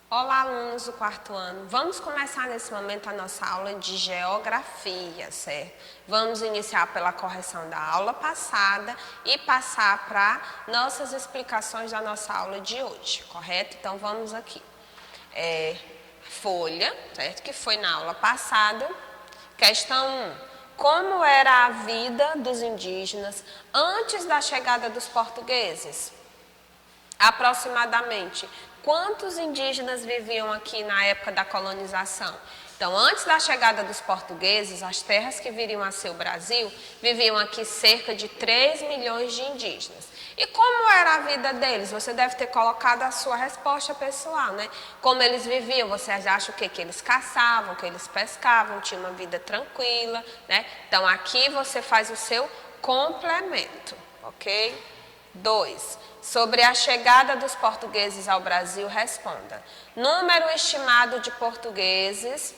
Olá, alunos do quarto ano. Vamos começar nesse momento a nossa aula de geografia, certo? Vamos iniciar pela correção da aula passada e passar para nossas explicações da nossa aula de hoje, correto? Então, vamos aqui. Folha, certo? Que foi na aula passada. Questão 1. Como era a vida dos indígenas antes da chegada dos portugueses? Aproximadamente, quantos indígenas viviam aqui na época da colonização? Então, antes da chegada dos portugueses, as terras que viriam a ser o Brasil, viviam aqui cerca de 3 milhões de indígenas. E como era a vida deles? Você deve ter colocado a sua resposta pessoal, né? Como eles viviam? Você acha o quê? Que eles caçavam, que eles pescavam, tinham uma vida tranquila, né? Então, aqui você faz o seu complemento, ok? 2. Sobre a chegada dos portugueses ao Brasil, responda. Número estimado de portugueses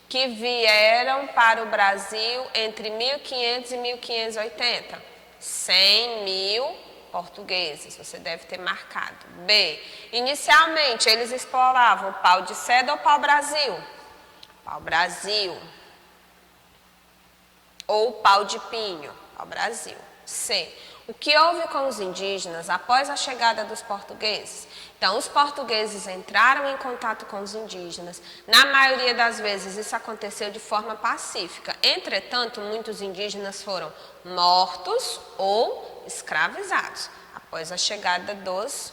que vieram para o Brasil entre 1500 e 1580. 100 mil portugueses, você deve ter marcado. B. Inicialmente, eles exploravam pau de cedro ou pau-brasil? Pau-brasil. Ou pau de pinho? Pau-brasil. C. O que houve com os indígenas após a chegada dos portugueses? Então, os portugueses entraram em contato com os indígenas. Na maioria das vezes, isso aconteceu de forma pacífica. Entretanto, muitos indígenas foram mortos ou escravizados após a chegada dos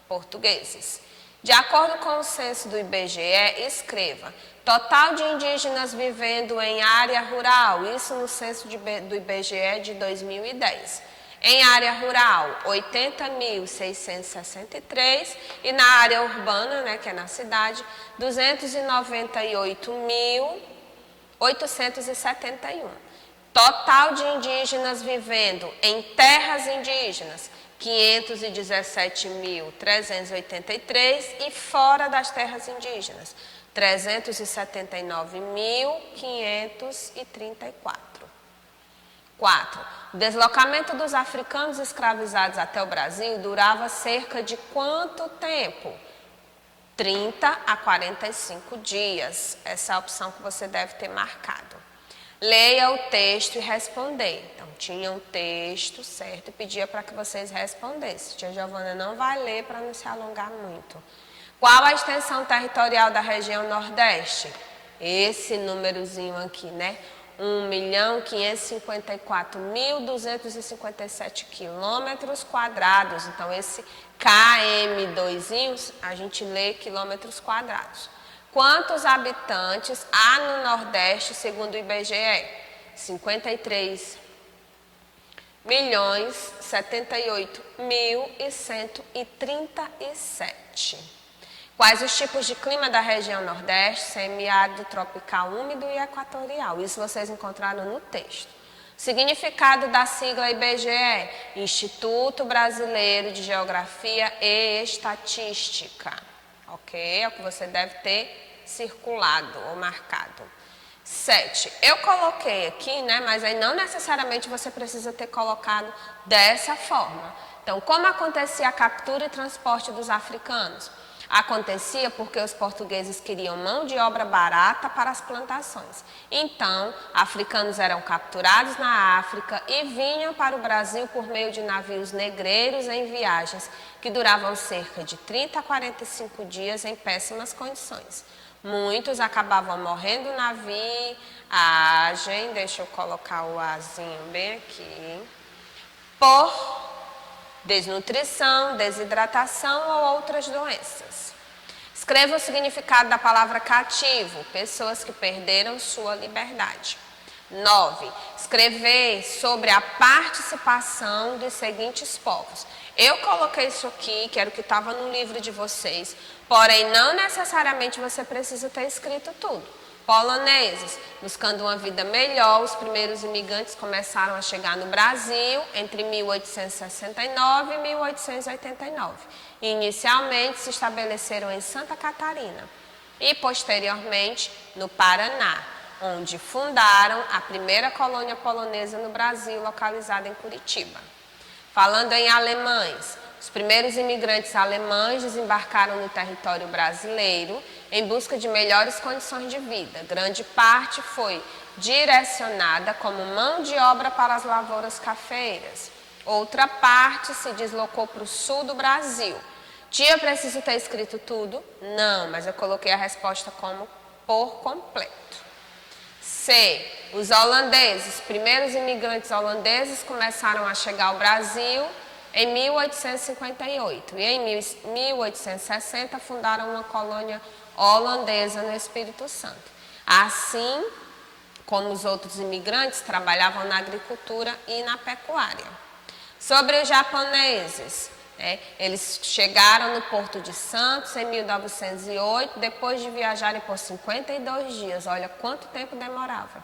portugueses. De acordo com o censo do IBGE, escreva: total de indígenas vivendo em área rural, isso no censo do IBGE de 2010. Em área rural, 80.663 e na área urbana, né, que é na cidade, 298.871. Total de indígenas vivendo em terras indígenas, 517.383 e fora das terras indígenas, 379.534. 4. O deslocamento dos africanos escravizados até o Brasil durava cerca de quanto tempo? 30 a 45 dias. Essa é a opção que você deve ter marcado. Leia o texto e responder. Então, tinha um texto, certo? E pedia para que vocês respondessem. Tia Giovana não vai ler para não se alongar muito. Qual a extensão territorial da região Nordeste? Esse númerozinho aqui, né? 1.554.257 quilômetros quadrados. Então, esse KM2, a gente lê quilômetros quadrados. Quantos habitantes há no Nordeste, segundo o IBGE? 53.078.137. Quais os tipos de clima da região Nordeste? Semiárido, tropical, úmido e equatorial. Isso vocês encontraram no texto. Significado da sigla IBGE: Instituto Brasileiro de Geografia e Estatística. Ok? É o que você deve ter circulado ou marcado. 7. Eu coloquei aqui, né? Mas aí não necessariamente você precisa ter colocado dessa forma. Então, como acontecia a captura e transporte dos africanos? Acontecia porque os portugueses queriam mão de obra barata para as plantações. Então, africanos eram capturados na África e vinham para o Brasil por meio de navios negreiros em viagens que duravam cerca de 30 a 45 dias em péssimas condições. Muitos acabavam morrendo na viagem, deixa eu colocar o azinho bem aqui, por desnutrição, desidratação ou outras doenças. Escreva o significado da palavra cativo, pessoas que perderam sua liberdade. 9. Escrever sobre a participação dos seguintes povos. Eu coloquei isso aqui, que era o que estava no livro de vocês, porém não necessariamente você precisa ter escrito tudo. Poloneses, buscando uma vida melhor, os primeiros imigrantes começaram a chegar no Brasil entre 1869 e 1889. Inicialmente se estabeleceram em Santa Catarina e posteriormente no Paraná, onde fundaram a primeira colônia polonesa no Brasil, localizada em Curitiba. Falando em alemães, Os primeiros imigrantes alemães desembarcaram no território brasileiro em busca de melhores condições de vida. Grande parte foi direcionada como mão de obra para as lavouras cafeeiras. Outra parte se deslocou para o sul do Brasil. Tia, preciso ter escrito tudo? Não, mas eu coloquei a resposta como por completo. C. Os holandeses. Os primeiros imigrantes holandeses começaram a chegar ao Brasil em 1858 e em 1860 fundaram uma colônia holandesa no Espírito Santo. Assim como os outros imigrantes, trabalhavam na agricultura e na pecuária. Sobre os japoneses, eles chegaram no Porto de Santos em 1908, depois de viajarem por 52 dias. Olha quanto tempo demorava.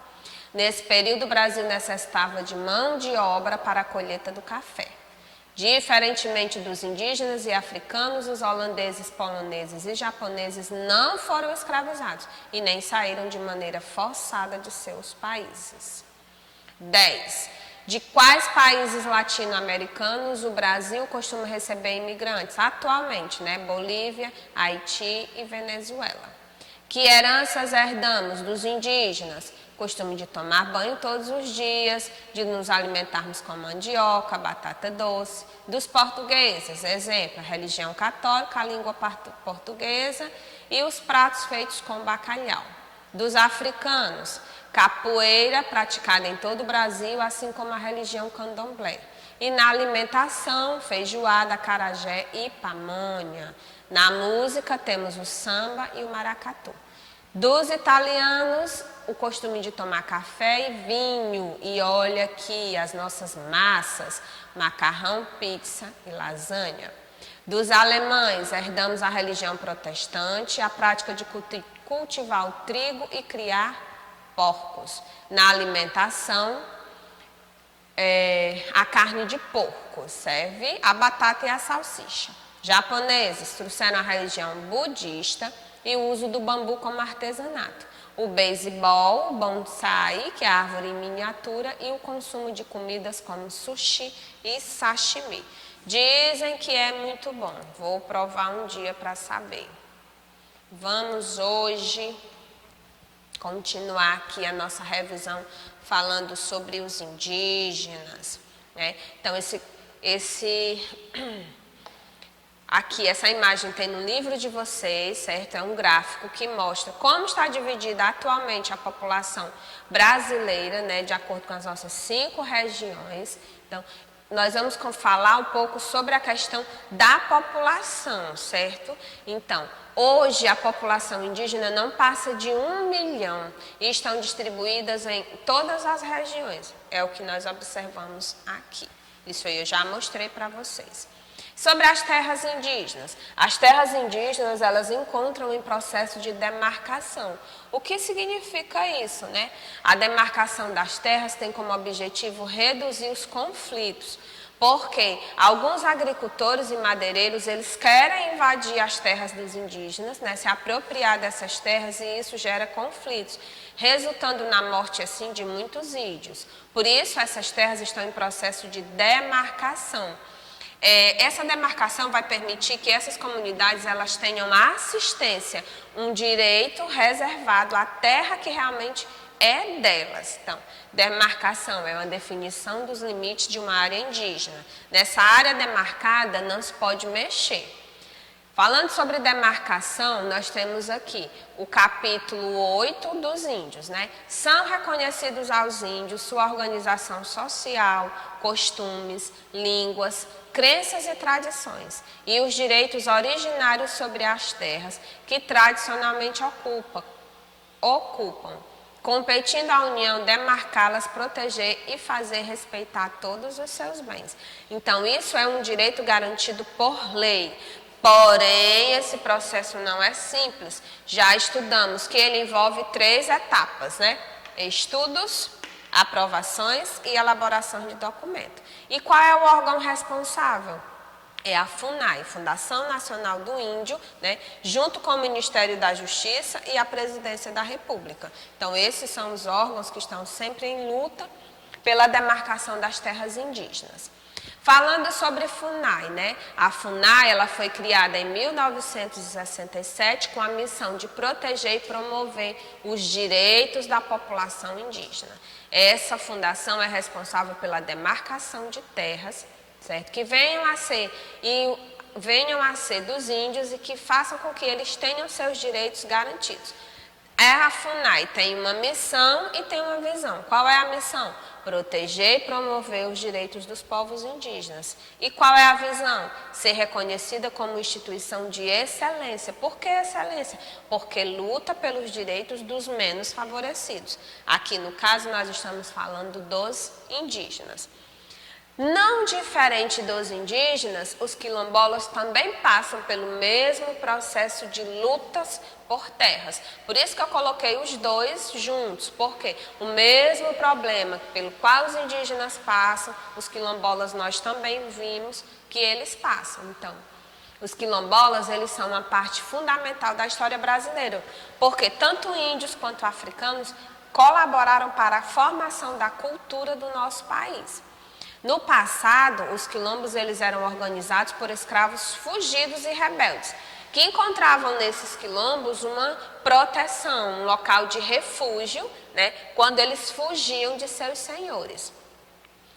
Nesse período, o Brasil necessitava de mão de obra para a colheita do café. Diferentemente dos indígenas e africanos, os holandeses, poloneses e japoneses não foram escravizados e nem saíram de maneira forçada de seus países. 10. De quais países latino-americanos o Brasil costuma receber imigrantes? Atualmente, Bolívia, Haiti e Venezuela. Que heranças herdamos dos indígenas? Costume de tomar banho todos os dias, de nos alimentarmos com mandioca, batata doce. Dos portugueses, exemplo, a religião católica, a língua portuguesa e os pratos feitos com bacalhau. Dos africanos, capoeira praticada em todo o Brasil, assim como a religião candomblé. E na alimentação, feijoada, acarajé e pamonha. Na música, temos o samba e o maracatu. Dos italianos, o costume de tomar café e vinho. E olha aqui as nossas massas, macarrão, pizza e lasanha. Dos alemães, herdamos a religião protestante, a prática de cultivar o trigo e criar porcos. Na alimentação, a carne de porco serve, a batata e a salsicha. Japoneses trouxeram a religião budista e o uso do bambu como artesanato. O beisebol, o bonsai, que é a árvore em miniatura, e o consumo de comidas como sushi e sashimi. Dizem que é muito bom. Vou provar um dia para saber. Vamos hoje continuar aqui a nossa revisão falando sobre os indígenas. Então, aqui, essa imagem tem no livro de vocês, certo? É um gráfico que mostra como está dividida atualmente a população brasileira, de acordo com as nossas 5 regiões. Então, nós vamos falar um pouco sobre a questão da população, certo? Então, hoje a população indígena não passa de 1 milhão e estão distribuídas em todas as regiões. É o que nós observamos aqui. Isso aí eu já mostrei para vocês. Sobre as terras indígenas. As terras indígenas, elas encontram em processo de demarcação. O que significa isso, A demarcação das terras tem como objetivo reduzir os conflitos, porque alguns agricultores e madeireiros, eles querem invadir as terras dos indígenas, se apropriar dessas terras, e isso gera conflitos, resultando na morte, assim, de muitos índios. Por isso, essas terras estão em processo de demarcação. Essa demarcação vai permitir que essas comunidades elas tenham assistência, um direito reservado à terra que realmente é delas. Então, demarcação é uma definição dos limites de uma área indígena. Nessa área demarcada não se pode mexer. Falando sobre demarcação, nós temos aqui o capítulo 8 dos índios, São reconhecidos aos índios sua organização social, costumes, línguas, crenças e tradições, e os direitos originários sobre as terras que tradicionalmente ocupam, competindo à União demarcá-las, proteger e fazer respeitar todos os seus bens. Então, isso é um direito garantido por lei. Porém, esse processo não é simples. Já estudamos que ele envolve 3 etapas, Estudos, aprovações e elaboração de documento. E qual é o órgão responsável? É a FUNAI, Fundação Nacional do Índio, junto com o Ministério da Justiça e a Presidência da República. Então, esses são os órgãos que estão sempre em luta pela demarcação das terras indígenas. Falando sobre FUNAI, né? A FUNAI ela foi criada em 1967 com a missão de proteger e promover os direitos da população indígena. Essa fundação é responsável pela demarcação de terras, certo? Que venham a ser dos índios e que façam com que eles tenham seus direitos garantidos. A FUNAI tem uma missão e tem uma visão. Qual é a missão? Proteger e promover os direitos dos povos indígenas. E qual é a visão? Ser reconhecida como instituição de excelência. Por que excelência? Porque luta pelos direitos dos menos favorecidos. Aqui, no caso, nós estamos falando dos indígenas. Não diferente dos indígenas, os quilombolas também passam pelo mesmo processo de lutas por terras. Por isso que eu coloquei os dois juntos, porque o mesmo problema pelo qual os indígenas passam, os quilombolas nós também vimos que eles passam. Então, os quilombolas, eles são uma parte fundamental da história brasileira, porque tanto índios quanto africanos colaboraram para a formação da cultura do nosso país. No passado, os quilombos eles eram organizados por escravos fugidos e rebeldes, que encontravam nesses quilombos uma proteção, um local de refúgio, né, quando eles fugiam de seus senhores.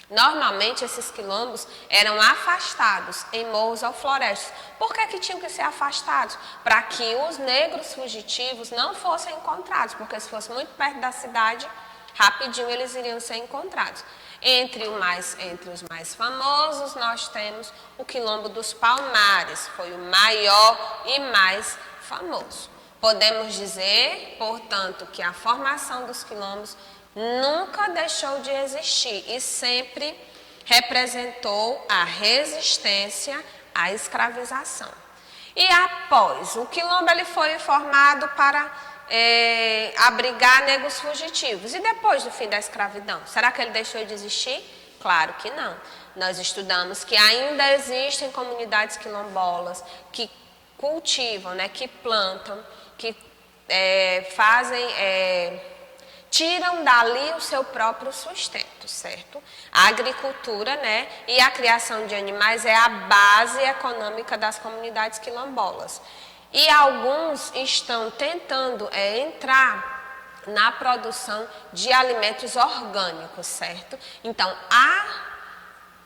Normalmente, esses quilombos eram afastados em morros ou florestas. Por que tinham que ser afastados? Para que os negros fugitivos não fossem encontrados, porque se fosse muito perto da cidade, rapidinho eles iriam ser encontrados. Entre os mais famosos, nós temos o Quilombo dos Palmares, foi o maior e mais famoso. Podemos dizer, portanto, que a formação dos quilombos nunca deixou de existir e sempre representou a resistência à escravização. E após, o quilombo ele foi formado para abrigar negros fugitivos. E depois do fim da escravidão, será que ele deixou de existir? Claro que não. Nós estudamos que ainda existem comunidades quilombolas que cultivam, né, que plantam, que tiram dali o seu próprio sustento, certo? A agricultura, né, e a criação de animais é a base econômica das comunidades quilombolas. E alguns estão tentando entrar na produção de alimentos orgânicos, certo? Então,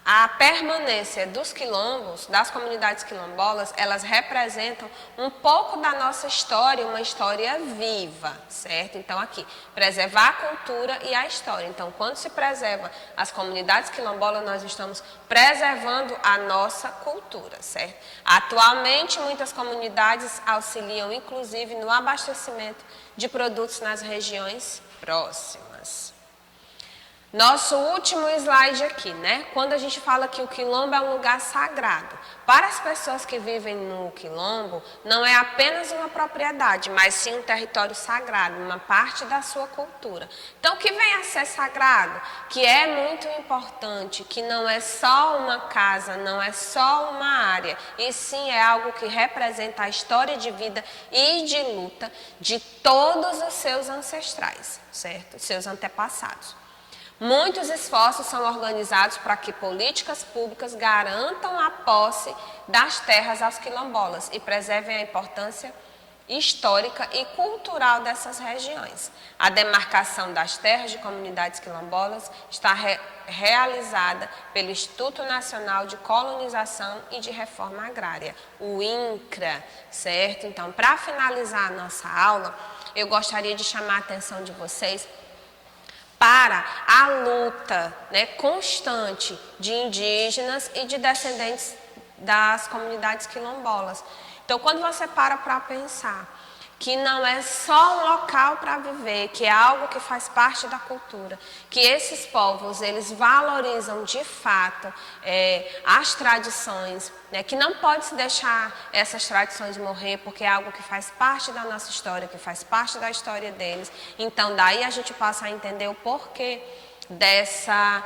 a permanência dos quilombos, das comunidades quilombolas, elas representam um pouco da nossa história, uma história viva, certo? Então, aqui, preservar a cultura e a história. Então, quando se preserva as comunidades quilombolas, nós estamos preservando a nossa cultura, certo? Atualmente, muitas comunidades auxiliam, inclusive, no abastecimento de produtos nas regiões próximas. Nosso último slide aqui, né? Quando a gente fala que o quilombo é um lugar sagrado, para as pessoas que vivem no quilombo, não é apenas uma propriedade, mas sim um território sagrado, uma parte da sua cultura. Então, o que vem a ser sagrado, que é muito importante, que não é só uma casa, não é só uma área, e sim é algo que representa a história de vida e de luta de todos os seus ancestrais, certo? Seus antepassados. Muitos esforços são organizados para que políticas públicas garantam a posse das terras aos quilombolas e preservem a importância histórica e cultural dessas regiões. A demarcação das terras de comunidades quilombolas está realizada pelo Instituto Nacional de Colonização e de Reforma Agrária, o INCRA, certo? Então, para finalizar a nossa aula, eu gostaria de chamar a atenção de vocês para a luta, né, constante de indígenas e de descendentes das comunidades quilombolas. Então, quando você para pensar que não é só um local para viver, que é algo que faz parte da cultura, que esses povos, eles valorizam de fato as tradições, né, que não pode se deixar essas tradições morrer, porque é algo que faz parte da nossa história, que faz parte da história deles. Então, daí a gente passa a entender o porquê dessa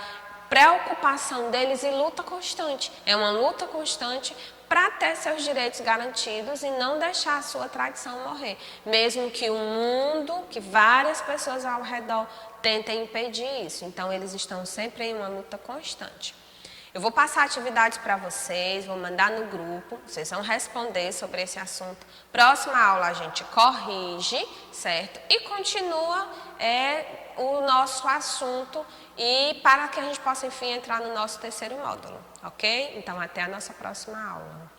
preocupação deles e luta constante. É uma luta constante para ter seus direitos garantidos e não deixar a sua tradição morrer. Mesmo que o mundo, que várias pessoas ao redor tentem impedir isso. Então, eles estão sempre em uma luta constante. Eu vou passar atividades para vocês, vou mandar no grupo, vocês vão responder sobre esse assunto. Próxima aula a gente corrige, certo? E continua o nosso assunto e para que a gente possa, enfim, entrar no nosso terceiro módulo, ok? Então, até a nossa próxima aula.